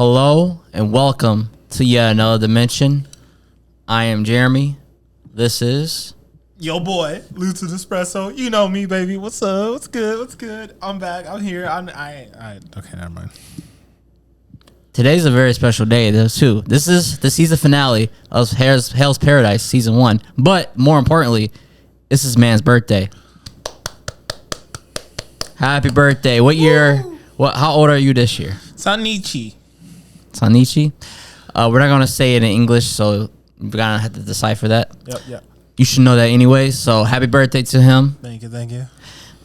Hello and welcome to yet another dimension. I am Jeremy. This is Yo, boy, Lucid Espresso. You know me, baby. What's up? What's good? What's good? I'm back. I'm here. Okay, never mind. Today's a very special day. There's two. This is the season finale of Hell's Paradise season 1. But more importantly, this is man's birthday. Happy birthday! What year? How old are you this year? Sanichi. Sanichi. We're not gonna say it in English, so we're gonna have to decipher that. Yep. You should know that anyway. So happy birthday to him. Thank you.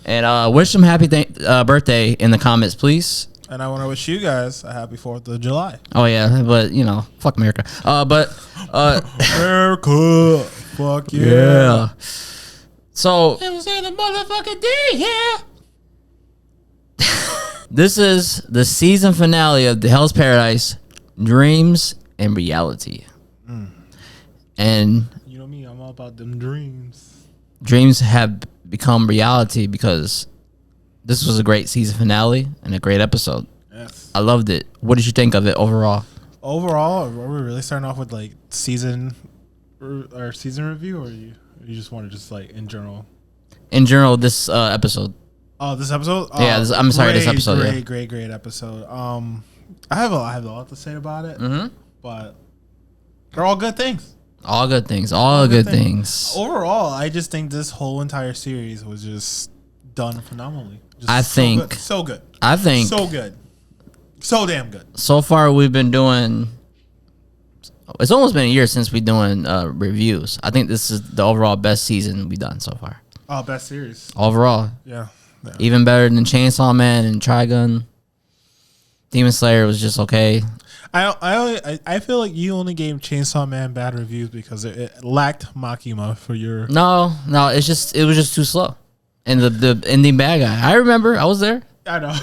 And wish him happy birthday in the comments, please. And I want to wish you guys a happy 4th of July. Oh yeah, but fuck America. America, fuck yeah. So it was in the motherfucking day, yeah. This is the season finale of the Hell's Paradise, Dreams and Reality. And you know me, I'm all about them dreams. Dreams have become reality because this was a great season finale and a great episode. Yes. I loved it. What did you think of it overall? Overall, are we really starting off with like season review, or you just want to just like in general? In general, this episode. Oh, this episode? Yeah, this episode. Great episode. I have a lot to say about it, but they're all good things. All good things. All good things. Overall, I just think this whole entire series was just done phenomenally. So good. So damn good. So far, we've been doing. It's almost been a year since we're doing reviews. I think this is the overall best season we've done so far. Oh, best series overall. Yeah. Even better than Chainsaw Man and Trigun. Demon Slayer was just okay. I feel like you only gave Chainsaw Man bad reviews because it lacked Makima for your. No, it was just too slow, and the ending bad guy. I remember, I was there. I know.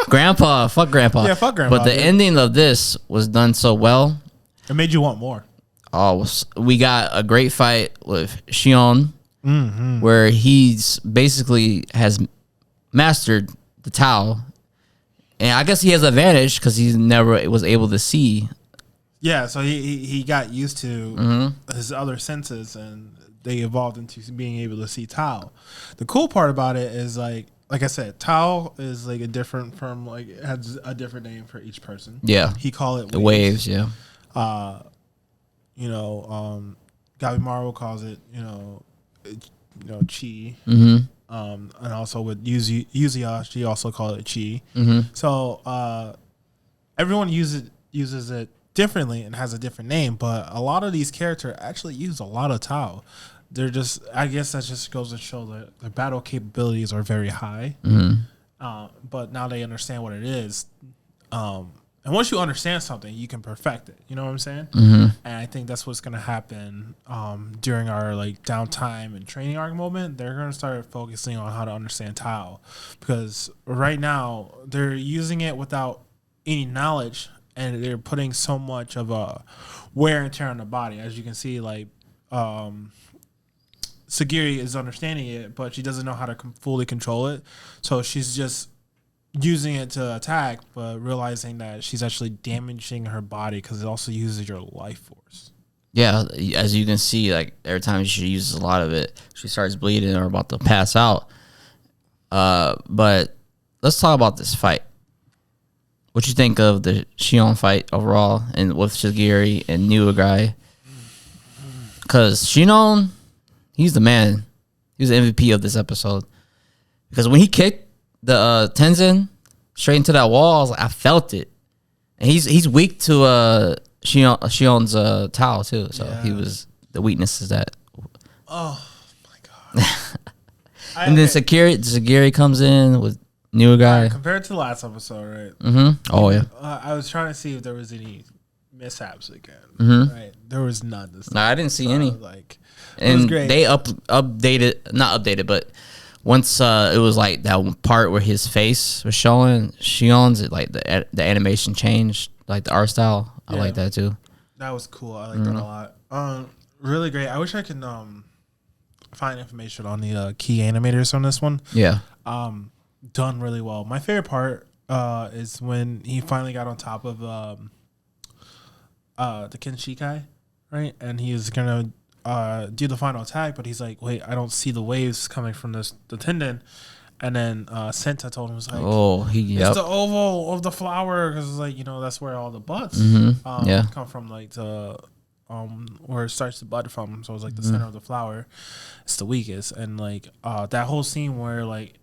Grandpa, fuck Grandpa. Yeah, fuck Grandpa. But the ending of this was done so well. It made you want more. Oh, we got a great fight with Shion, where he's basically has mastered the Tao, and I guess he has an advantage because he never was able to see. Yeah, so he got used to his other senses, and they evolved into being able to see Tao. The cool part about it is like I said, Tao is like a different from like it has a different name for each person. Yeah, he call it the waves. Yeah, Gabimaru calls it chi. And also with Yuzuya, she also called it chi. So everyone uses it differently and has a different name, but a lot of these characters actually use a lot of Tao. They're just, I guess that just goes to show that their battle capabilities are very high. But now they understand what it is. And once you understand something, you can perfect it. You know what I'm saying? And I think that's what's going to happen during our like downtime and training arc moment. They're going to start focusing on how to understand Tao, because right now they're using it without any knowledge, and they're putting so much of a wear and tear on the body. As you can see, like Sagiri is understanding it, but she doesn't know how to fully control it. So she's just using it to attack, but realizing that she's actually damaging her body because it also uses your life force. Yeah, as you can see, like every time she uses a lot of it, she starts bleeding or about to pass out. But let's talk about this fight. What you think of the Shion fight overall, and with Shigiri and Nuagai? Because Shion, he's the man. He was the MVP of this episode. Because when he kicked the Tenzin straight into that wall, I felt it. And he's weak to Shion's Tao too. So he was, the weakness is that. Oh my god. And then Sagiri comes in with new guy. Compared to the last episode, right? Oh yeah. I was trying to see if there was any mishaps again. Right? There was none this time. No, I didn't see any. It was great. They not updated, but once it was like that part where his face was showing, Shion's, it like the animation changed, like the art style. I like that too. That was cool. I like that a lot. Really great. I wish I could find information on the key animators on this one. Yeah. Done really well. My favorite part is when he finally got on top of the Kenshikai, right? And he was gonna do the final attack, but he's like, wait, I don't see the waves coming from the tendon. And then Senta told him, was like, it's the oval of the flower, because it's like, that's where all the buds come from, like the where it starts to bud from. So it's like the center of the flower, it's the weakest. And like that whole scene where like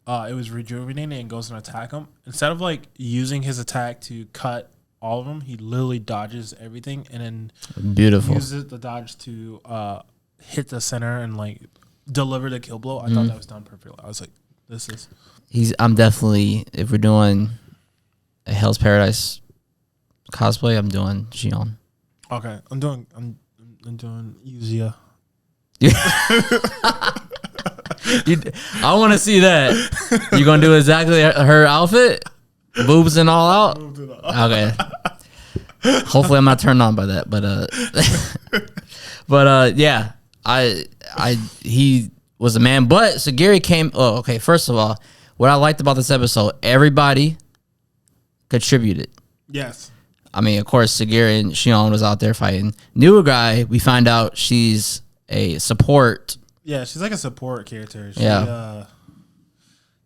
it was rejuvenating and goes and attack him, instead of like using his attack to cut all of them, he literally dodges everything and then uses the dodge to hit the center and like deliver the kill blow. I thought that was done perfectly. I was like, I'm definitely, if we're doing a Hell's Paradise cosplay, I'm doing Shion. Okay, I'm doing Yuzuya. I want to see that. You gonna do exactly her outfit, boobs and all out? Okay. Hopefully, I'm not turned on by that, but yeah, he was a man, but Sagiri came. Oh, okay. First of all, what I liked about this episode, everybody contributed. Yes. I mean, of course, Sagiri and Shion was out there fighting. Newer guy, we find out she's a support. Yeah, she's like a support character.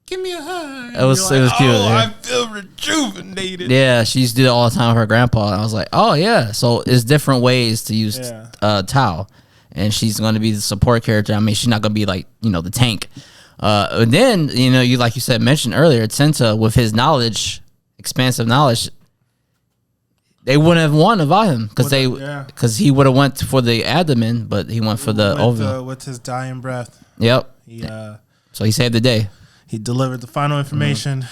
Give me a hug. It was cute. I feel rejuvenated. Yeah, she used to do it all the time with her grandpa. And I was like, oh, yeah. So it's different ways to use Tao. And she's going to be the support character. I mean, she's not going to be like, the tank. And then, you like you said, mentioned earlier, Senta, with his knowledge, expansive knowledge, they wouldn't have won without him because he would have went for the abdomen, but he went for the ovum. With his dying breath. Yep. So he saved the day. He delivered the final information.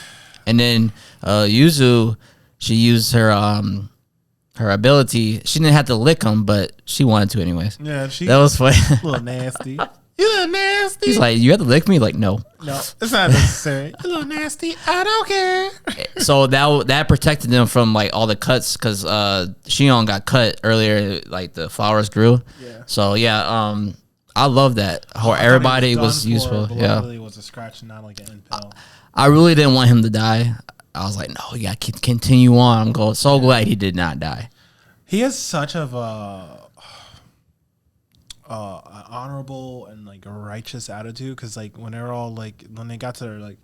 And then Yuzu, she used her ability. She didn't have to lick him, but she wanted to anyways. Yeah, that was funny. A little nasty. You little nasty. He's like, you have to lick me? Like, no. No, it's not necessary. You little nasty. I don't care. So that protected them from like all the cuts because Shion got cut earlier, like the flowers grew. Yeah. So I love that. How everybody was useful. Yeah. Really was a scratch, not like an impale. I really didn't want him to die. I was like, no, you got to continue on. I'm so glad he did not die. He has such of a honorable and like a righteous attitude because like when they got to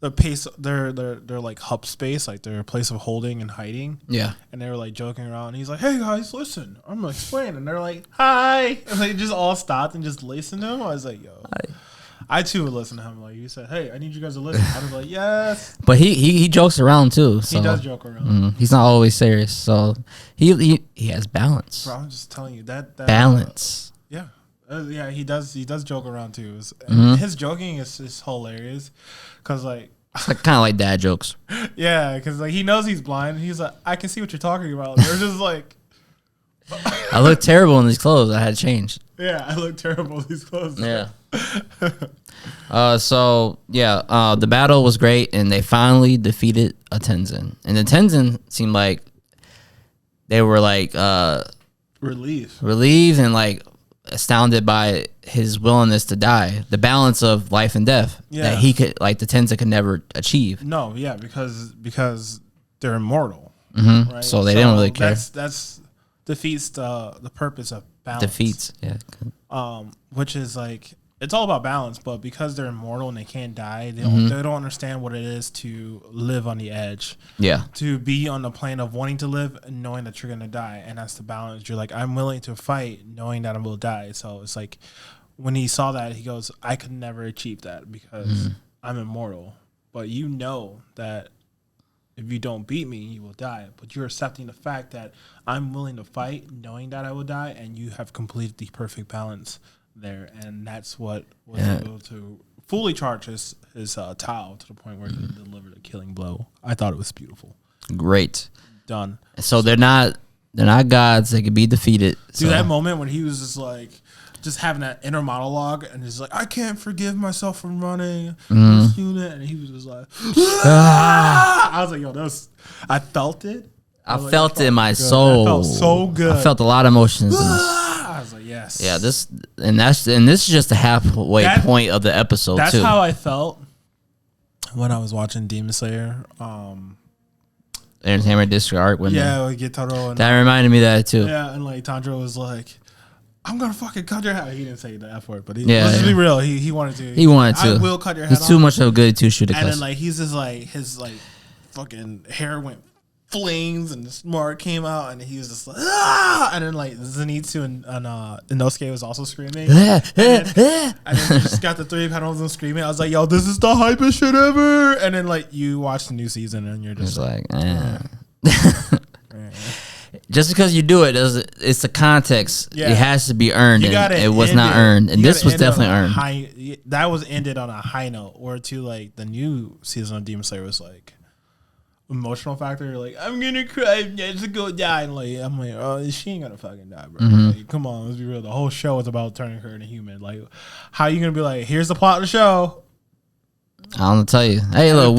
their pace, their like hub space, like their place of holding and hiding. Yeah. And they were like joking around. And he's like, "Hey guys, listen, I'm gonna explain." And they're like, "Hi," and they just all stopped and just listened to him. I was like, "Yo." Hi. I too would listen to him. Like, you said, "Hey, I need you guys to listen." I was like, "Yes." But he jokes around too. So. He does joke around. He's not always serious. So he has balance. Bro, I'm just telling you that balance. Yeah, he does joke around too. His joking is hilarious because like it's like kind of like dad jokes. Yeah, because like he knows he's blind. And he's like, I can see what you're talking about. They're just like, I look terrible in these clothes. I had to change. Yeah, I look terrible in these clothes. Yeah. The battle was great, and they finally defeated a Tenzin. And the Tenzin seemed like they were like relieved and like astounded by his willingness to die, the balance of life and death that he could, like the Tenzin could never achieve. No, yeah, because they're immortal, right? So they didn't really care. That's defeats the purpose of balance. Which is like it's all about balance, but because they're immortal and they can't die, they don't understand what it is to live on the edge. Yeah. To be on the plane of wanting to live and knowing that you're gonna die, and that's the balance. You're like, I'm willing to fight knowing that I will die. So it's like when he saw that, he goes, I could never achieve that because I'm immortal. But you know that if you don't beat me, you will die. But you're accepting the fact that I'm willing to fight knowing that I will die, and you have completed the perfect balance there, and that's what was able to fully charge his Tao to the point where he delivered a killing blow. I thought it was beautiful. Great. Done. So they're not gods. They can be defeated. Dude, that moment when he was just having that inner monologue and he's like, I can't forgive myself from running this unit, and he was just like, I was like, yo, I felt it. I felt it in my soul. That felt so good. I felt a lot of emotions in this. I was like, yes. Yeah, this is just the halfway point of the episode. That's too. How I felt when I was watching Demon Slayer. Entertainment District arc. When Yeah, get Totoro. That reminded me of that too. Yeah, and like Tanjiro was like, "I'm gonna fucking cut your head." He didn't say the F word, but let's be real. He wanted to. He wanted to. I will cut your head. He's too much of a good two-shoe to And cuss. then like he's just like his like fucking hair went flings and the smart came out and he was just like ah! And then like Zenitsu and Inosuke was also screaming. and then just got the 3 panels and screaming. I was like, yo, this is the hypest shit ever. And then like you watch the new season and you're just like just because you do it, it's the context. Yeah. It has to be earned. And it was not earned, and this was definitely earned. That was ended on a high note. Or to like the new season of Demon Slayer was like emotional factor. Like I'm gonna cry, just go die. And like I'm like, oh, she ain't gonna fucking die, bro. Like, come on, let's be real. The whole show is about turning her into human. Like, how are you gonna be like, here's the plot of the show? I'm gonna tell you. Hey, look,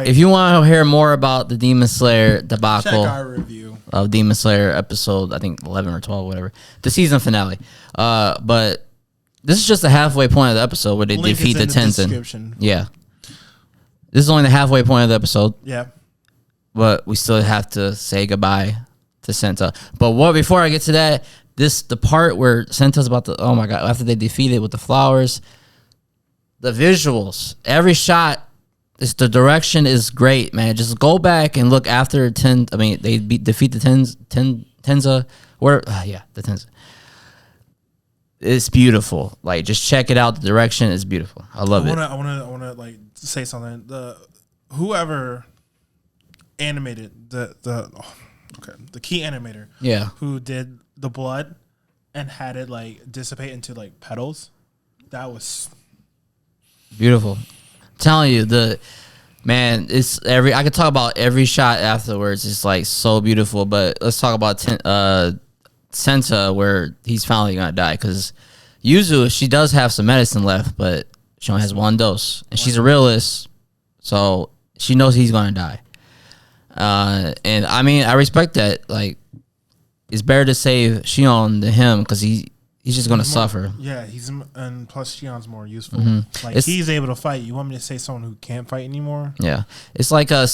if you want to hear more about the Demon Slayer debacle, check our review of Demon Slayer episode, I think 11 or 12, whatever, the season finale. But this is just the halfway point of the episode where they defeat the Tenzin. Yeah, this is only the halfway point of the episode. Yeah, but we still have to say goodbye to Senta. But before I get to that, the part where Senta's about to, oh my god, after they defeat it with the flowers. The visuals, every shot, the direction is great, man. Just go back and look after they defeat the Tenza. The Tenza. It's beautiful. Like, just check it out. The direction is beautiful. I love it. I want to like say something. Whoever animated the key animator, who did the blood and had it like dissipate into like petals, that was. Beautiful. I'm telling you, I could talk about every shot afterwards. It's like so beautiful. But let's talk about Senta, where he's finally gonna die. Because Yuzu, she does have some medicine left, but she only has 1 dose, and she's a realist, so she knows he's gonna die. And I mean, I respect that. Like, it's better to save Shion than him because he's just gonna suffer. Yeah, and plus Shion's more useful. Mm-hmm. Like he's able to fight. You want me to say someone who can't fight anymore? Yeah, it's like a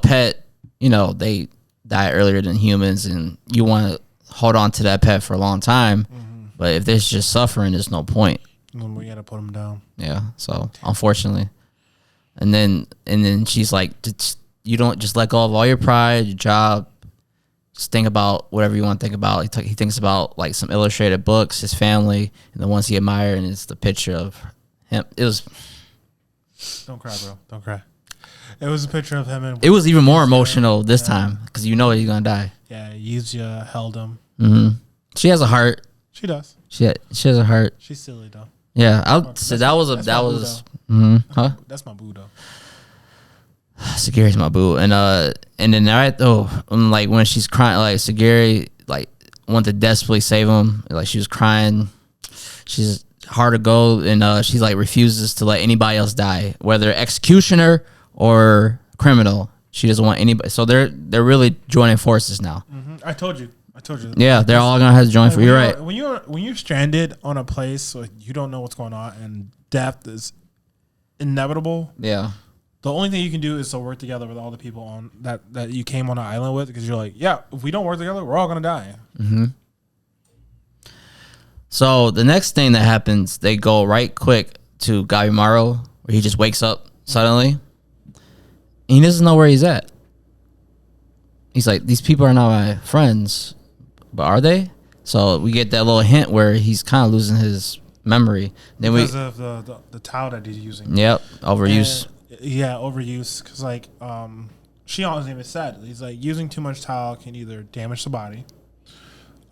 pet. They die earlier than humans, and you want to hold on to that pet for a long time. Mm-hmm. But if there's just suffering, there's no point. And we gotta put him down. Yeah. So unfortunately, and then she's like, you don't just let go of all your pride, your job. Just think about whatever you want to think about. He thinks about like some illustrated books, his family, and the ones he admired, and it's the picture of him. It was. Don't cry, bro. Don't cry. It was a picture of him. It was even more emotional this time because you know he's gonna die. Yeah, Yuzia held him. Mm-hmm. She has a heart. She does. She has a heart. She's silly though. Yeah, that was. Mm-hmm. Huh? That's my boo though. Sagiri's my boo, and then like when she's crying, like Sagiri like wanted to desperately save him, like she was crying. She's hard to go, and she like refuses to let anybody else die, whether executioner or criminal. She doesn't want anybody. So they're really joining forces now. Mm-hmm. I told you. Yeah, they're all gonna have to join. You're right. When you're stranded on a place where you don't know what's going on and death is inevitable. Yeah. The only thing you can do is to work together with all the people on that you came on the island with, because you're like, yeah, if we don't work together, we're all gonna die. Mm-hmm. So the next thing that happens, they go right quick to Gabimaru, where he just wakes up suddenly, and he doesn't know where he's at. He's like, these people are not my friends, but are they? So we get that little hint where he's kind of losing his memory. Then because of the towel that he's using. Yep, overuse. Yeah, overuse, because like Shion even said, he's like, using too much towel can either damage the body,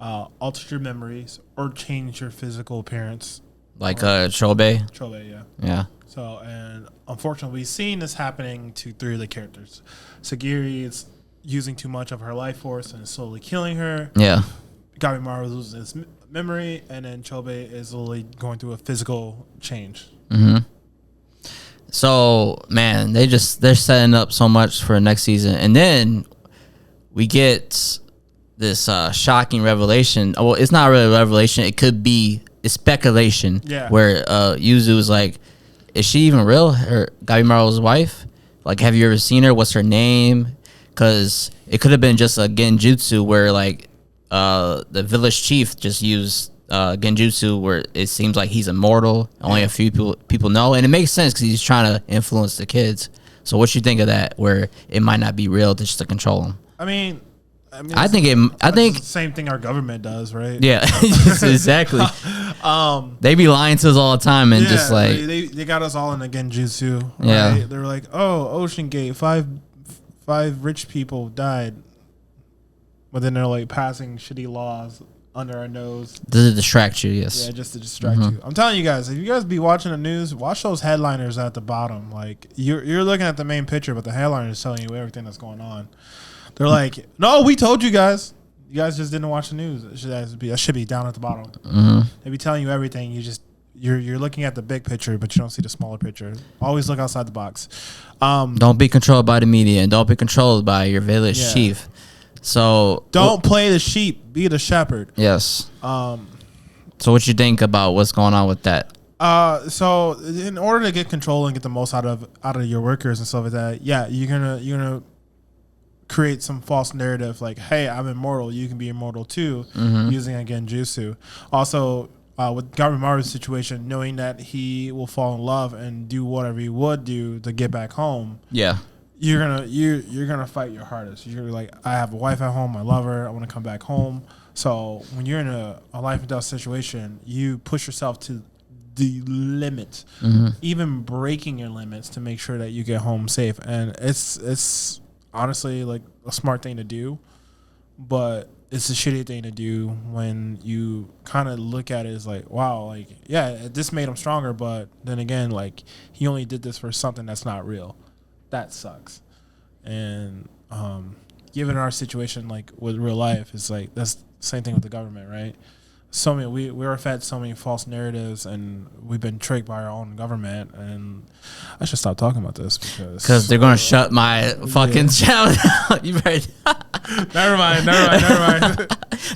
alter your memories, or change your physical appearance. Like Chobe. Chobe, yeah. Yeah. So, and unfortunately, we've seen this happening to 3 of the characters. Sagiri is using too much of her life force and is slowly killing her. Yeah. Gabimaru loses his memory, and then Chobe is literally going through a physical change. Mm-hmm. So, man, they're setting up so much for next season. And then we get this shocking revelation. Well, it's not really a revelation. It could be, it's speculation. Yeah. Where Yuzu is like, is she even real? Her Gabimaru's wife? Like, have you ever seen her? What's her name? Because it could have been just a genjutsu where like the village chief just used genjutsu where it seems like he's immortal. Only a few people know, and it makes sense because he's trying to influence the kids. So what you think of that? Where it might not be real just to control them. I think the same thing our government does, right? Yeah, exactly. They be lying to us all the time and just like they got us all in a genjutsu. Right? Yeah, they're like, oh, Ocean Gate, five rich people died, but then they're like passing shitty laws under our nose. Does it distract you? Yes. Yeah, just to distract you. I'm telling you guys, if you guys be watching the news, watch those headliners at the bottom. Like you're looking at the main picture, but the headliner is telling you everything that's going on. They're like, no, we told you guys. You guys just didn't watch the news. That should be down at the bottom. They be telling you everything. You're looking at the big picture, but you don't see the smaller picture. Always look outside the box. Don't be controlled by the media, and don't be controlled by your village chief. So don't play the sheep, be the shepherd. Yes. So what you think about what's going on with that? So in order to get control and get the most out of your workers and stuff like that, yeah, you're gonna create some false narrative like, hey, I'm immortal, you can be immortal too, using a genjutsu. Also, with Gabimaru's situation, knowing that he will fall in love and do whatever he would do to get back home. Yeah. You're gonna fight your hardest. You're like, I have a wife at home, I love her, I want to come back home. So when you're in a life and death situation, you push yourself to the limit, even breaking your limits to make sure that you get home safe. And it's honestly like a smart thing to do, but it's a shitty thing to do when you kind of look at it as like, wow, like, yeah, this made him stronger, but then again, like, he only did this for something that's not real. That sucks. And given our situation, like with real life, it's like that's the same thing with the government, right? So many we were fed so many false narratives, and we've been tricked by our own government. And I should stop talking about this because they're gonna shut my fucking channel down. You right? Never mind.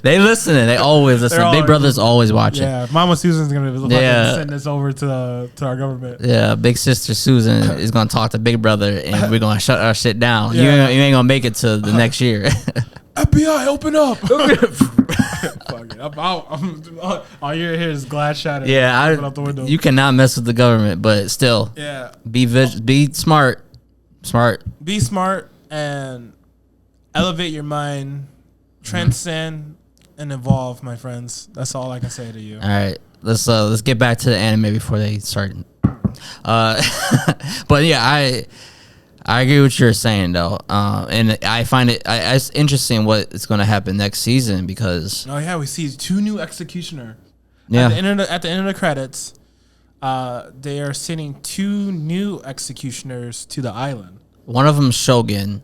They listening. They always listen. Big Brother's always watching. Yeah, Mama Susan's gonna send this over to our government. Yeah, Big Sister Susan is gonna talk to Big Brother, and we're gonna shut our shit down. Yeah. You ain't gonna make it to the next year. FBI, open up! Fuck it, I'm out. All you hear is glass shattering. Yeah, out the window. You cannot mess with the government, but still, yeah, be smart, be smart, and elevate your mind, transcend, and evolve, my friends. That's all I can say to you. All right, let's get back to the anime before they start. But yeah, I agree with what you're saying though, and I find it's interesting what is going to happen next season because we see 2 new executioner. Yeah, at the end of the credits, they are sending 2 new executioners to the island. One of them Shogun.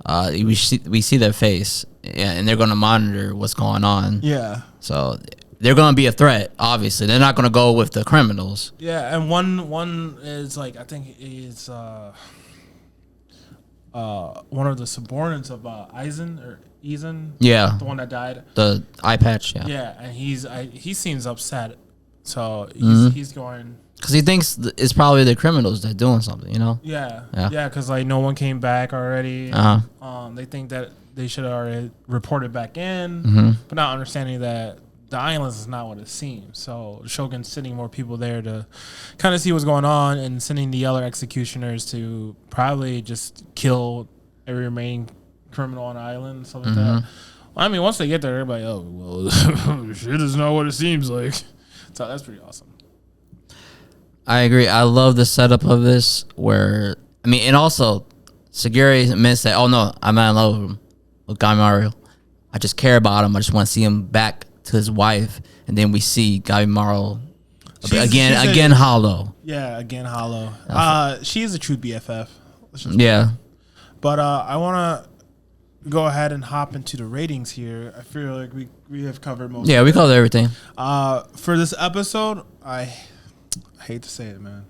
We see their face, and they're going to monitor what's going on. Yeah, so they're going to be a threat. Obviously, they're not going to go with the criminals. Yeah, and one is like, I think it's one of the subordinates of Eisen. Yeah, the one that died. The eye patch. Yeah. Yeah, and he seems upset, so he's going because he thinks it's probably the criminals that are doing something. You know. Yeah. Because like no one came back already. They think that they should have already reported back in, but not understanding that the island is not what it seems. So Shogun's sending more people there to kind of see what's going on, and sending the other executioners to probably just kill every remaining criminal on the island and stuff like that. Well, I mean, once they get there, everybody, oh, well, shit is not what it seems like. So that's pretty awesome. I agree. I love the setup of this where, I mean, and also Sagiri admits that, oh no, I'm not in love with him, with Gabimaru. I just care about him. I just want to see him back to his wife, and then we see Gabimaru again hollow. Yeah, again hollow. She's a true BFF. Yeah. But I want to go ahead and hop into the ratings here. I feel like we have covered most. Yeah, we covered everything. For this episode, I hate to say it, man.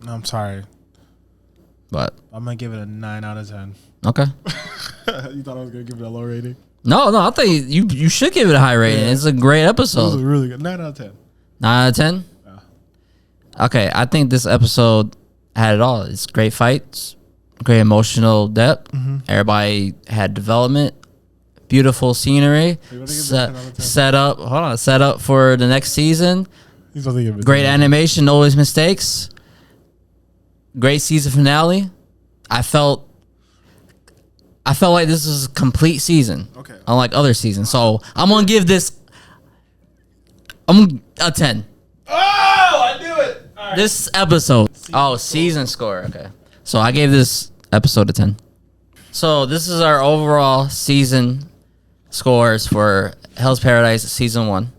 I'm sorry. But I'm going to give it a 9 out of 10. Okay. You thought I was going to give it a low rating? No, I think you should give it a high rating. Yeah. It's a great episode. It was really good. 9 out of 10. 9 out of 10? Yeah. Okay, I think this episode had it all. It's great fights, great emotional depth. Everybody had development, beautiful scenery, set up for the next season. Great animation, no mistakes. Great season finale. I felt like this was a complete season. Okay. Unlike other seasons. So I'm gonna give this a 10. Oh, I knew it. All right. This episode. Season score. Okay. So I gave this episode a 10. So this is our overall season scores for Hell's Paradise season 1.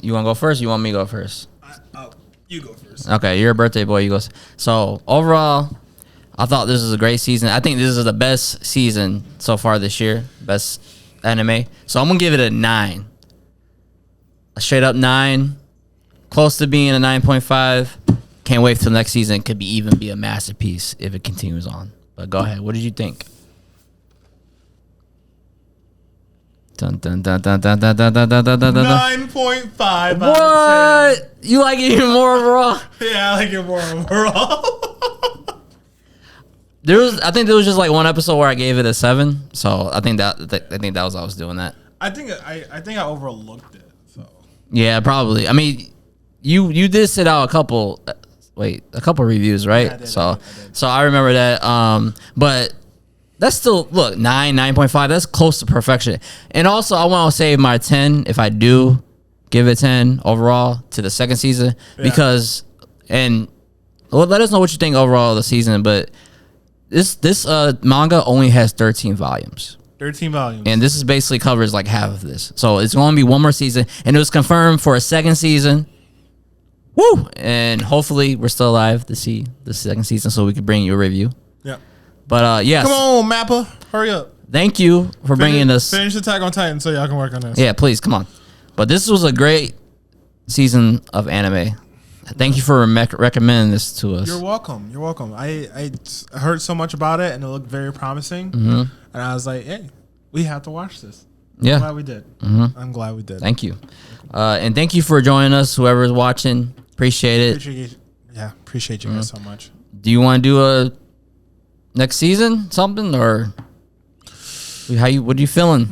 You want to go first? Or you want me to go first? You go first. Okay, you're a birthday boy. You go. So overall, I thought this was a great season. I think this is the best season so far this year. Best anime. So I'm gonna give it a 9. A straight up 9. Close to being a 9.5. Can't wait till next season. It could even be a masterpiece if it continues on. But go ahead. What did you think? Dun, dun, dun, dun, dun, dun, dun, dun, dun, dun, dun. 9.5. What? You like it even more overall? Yeah, I like it more overall. I think there was just like one episode where I gave it a 7. So I think that was I was doing that. I think I overlooked it. So yeah, probably. I mean, you did sit out a couple reviews, right? Yeah, I did, so I remember that. But that's still, look, 9.5. That's close to perfection. And also, I want to save my 10 if I do give it 10 overall to the second season because, and let us know what you think overall of the season. But this manga only has 13 volumes. 13 volumes. And this is basically covers like half of this. So it's going to be one more season, and it was confirmed for a second season. Woo! And hopefully we're still alive to see the second season so we can bring you a review. Yeah. But yes. Come on, Mappa. Hurry up. Thank you for bringing us. Finish Attack on Titan so y'all can work on this. Yeah, please, come on. But this was a great season of anime. Thank you for recommending this to us. You're welcome. You're welcome. I heard so much about it and it looked very promising. And I was like, hey, we have to watch this. Yeah. I'm glad we did. I'm glad we did. Thank you. And thank you for joining us, whoever's watching. Appreciate it. Appreciate you guys so much. Do you want to do a next season something or what are you feeling?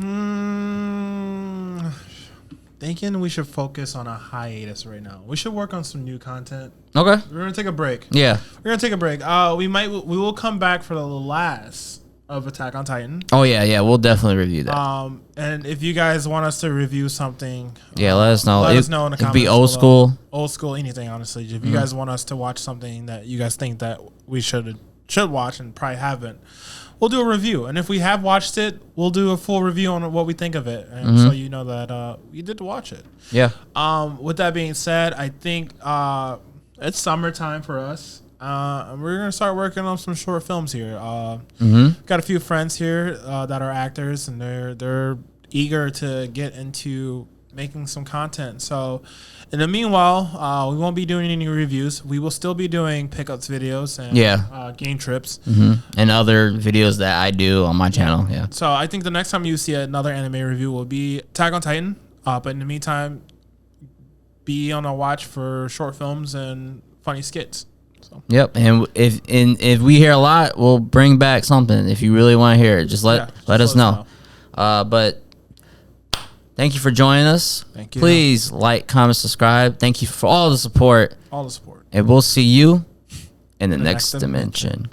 Thinking we should focus on a hiatus right now. We should work on some new content. Okay. We're gonna take a break. Yeah. We're gonna take a break. We will come back for the last of Attack on Titan. Oh yeah, we'll definitely review that. And if you guys want us to review something, let us know. Let us know in the comments. It could be old school, anything. Honestly, if you guys want us to watch something that you guys think that we should watch and probably haven't, we'll do a review. And if we have watched it, we'll do a full review on what we think of it, and so you know that we did watch it. Yeah. With that being said, I think it's summertime for us. We're gonna start working on some short films here. Got a few friends here that are actors, and they're eager to get into making some content. So, in the meanwhile, we won't be doing any reviews. We will still be doing pickups videos and game trips and other videos that I do on my channel. Yeah. So I think the next time you see another anime review will be Attack on Titan. But in the meantime, be on a watch for short films and funny skits. So. Yep, and if we hear a lot, we'll bring back something. If you really want to hear it, just let us know. But thank you for joining us. Thank you. Please like, comment, subscribe. Thank you for all the support. All the support. And we'll see you in the next dimension.